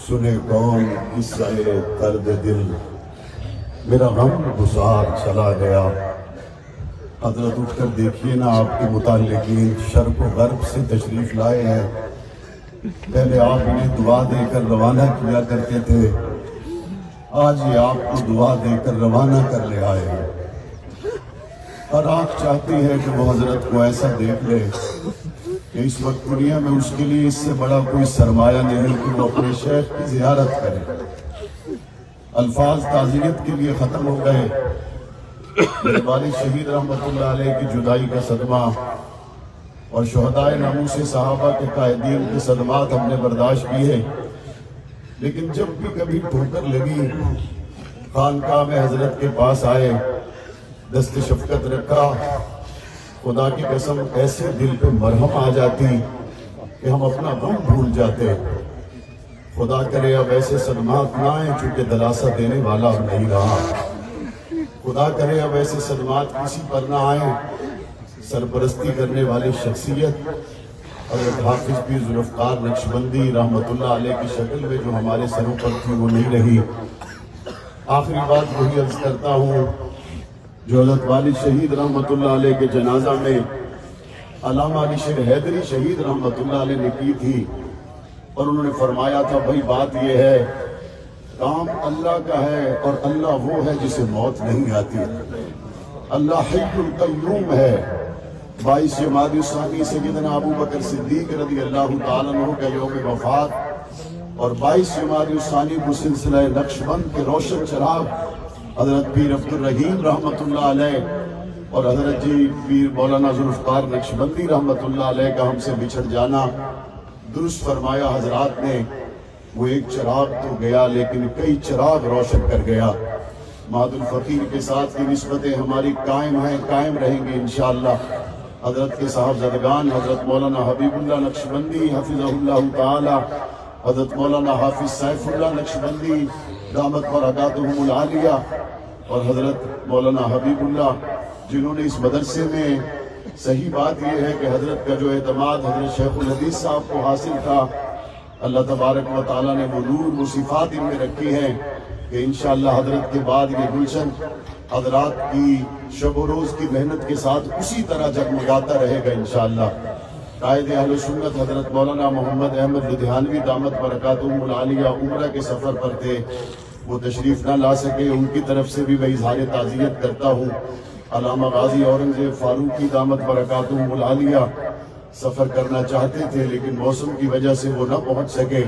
سنے کون قصہ درد دل، میرا غم گزار چلا گیا۔ حضرت اٹھ کر دیکھیے نا، آپ کے متعلقین شرق و غرب سے تشریف لائے ہیں۔ پہلے آپ انہیں دعا دے کر روانہ کیا کرتے تھے، آج یہ آپ کو دعا دے کر روانہ کر لے آئے ہیں۔ ہر آنکھ چاہتی ہے کہ وہ حضرت کو ایسا دیکھ لے کہ اس وقت دنیا میں اس کے لیے اس سے بڑا کوئی سرمایہ نہیں کہ وہ اپنے شیخ کی زیارت کرے۔ الفاظ تعزیت کے لیے ختم ہو گئے۔ میرے والد شہید رحمت اللہ علیہ کی جدائی کا صدمہ اور شہدائے ناموس صحابہ کے قائدین کے صدمات ہم نے برداشت کیے، لیکن جب بھی کبھی ٹھوکر لگی، خانقاہ میں حضرت کے پاس آئے، دست شفقت رکھا، خدا کی قسم ایسے دل پہ مرہم آ جاتی کہ ہم اپنا غم بھول جاتے۔ خدا کرے اب ایسے صدمات نہ آئیں، چونکہ دلاسا دینے والا اب نہیں رہا۔ خدا کرے اب ایسے صدمات کسی پر نہ آئیں۔ سرپرستی کرنے والی شخصیت حضرت حافظ پیر ذوالفقار نقشبندی رحمت اللہ علیہ کی شکل میں جو ہمارے سروں پر تھی وہ نہیں رہی۔ آخری بات وہی عرض کرتا ہوں جو حضرت والد شہید رحمت اللہ علیہ کے جنازہ میں علامہ علی شیر حیدری شہید رحمت اللہ علیہ نے کی تھی، اور انہوں نے فرمایا تھا بھائی بات یہ ہے، کام اللہ کا ہے اور اللہ وہ ہے جسے موت نہیں آتی۔ اللہ حی القیوم ہے۔ 22 جمادی الثانی سیدنا ابو بکر صدیق رضی اللہ تعالیٰ عنہ کا یوم وفات، اور 22 جمادی الثانی کو سلسلہ نقشبند کے روشن چراغ حضرت پیر عبد الرحیم رحمت اللہ علیہ اور حضرت جی پیر مولانا ذوالفقار نقشبندی رحمت اللہ علیہ کا ہم سے بچھڑ جانا، درست فرمایا حضرات نے، وہ ایک چراغ تو گیا لیکن کئی چراغ روشن کر گیا۔ مہد الفقیر کے ساتھ کی نسبتیں ہماری قائم ہیں، قائم رہیں گی انشاءاللہ۔ حضرت کے صاحبزادگان حضرت مولانا حبیب اللہ نقشبندی حفظہ اللہ تعالی، حضرت مولانا حافظ سیف اللہ نقشبندی دامت برکاتہم العالیہ، اور حضرت مولانا حبیب اللہ جنہوں نے اس مدرسے میں، صحیح بات یہ ہے کہ حضرت کا جو اعتماد حضرت شیخ الحدیث صاحب کو حاصل تھا، اللہ تبارک و تعالیٰ نے وہ نور وہ صفات ان میں رکھی ہیں کہ انشاءاللہ حضرت کے بعد یہ گلشن حضرات کی شب و روز کی محنت کے ساتھ اسی طرح جگمگاتا رہے گا انشاءاللہ۔ قائد اہل سنت حضرت مولانا محمد احمد لدھیانوی دامت برکاتہم العالیہ عمرہ کے سفر پر تھے، وہ تشریف نہ لا سکے، ان کی طرف سے بھی میں اظہار تعزیت کرتا ہوں۔ علامہ غازی اورنگزیب فاروقی دامت برکاتہم العالیہ سفر کرنا چاہتے تھے لیکن موسم کی وجہ سے وہ نہ پہنچ سکے۔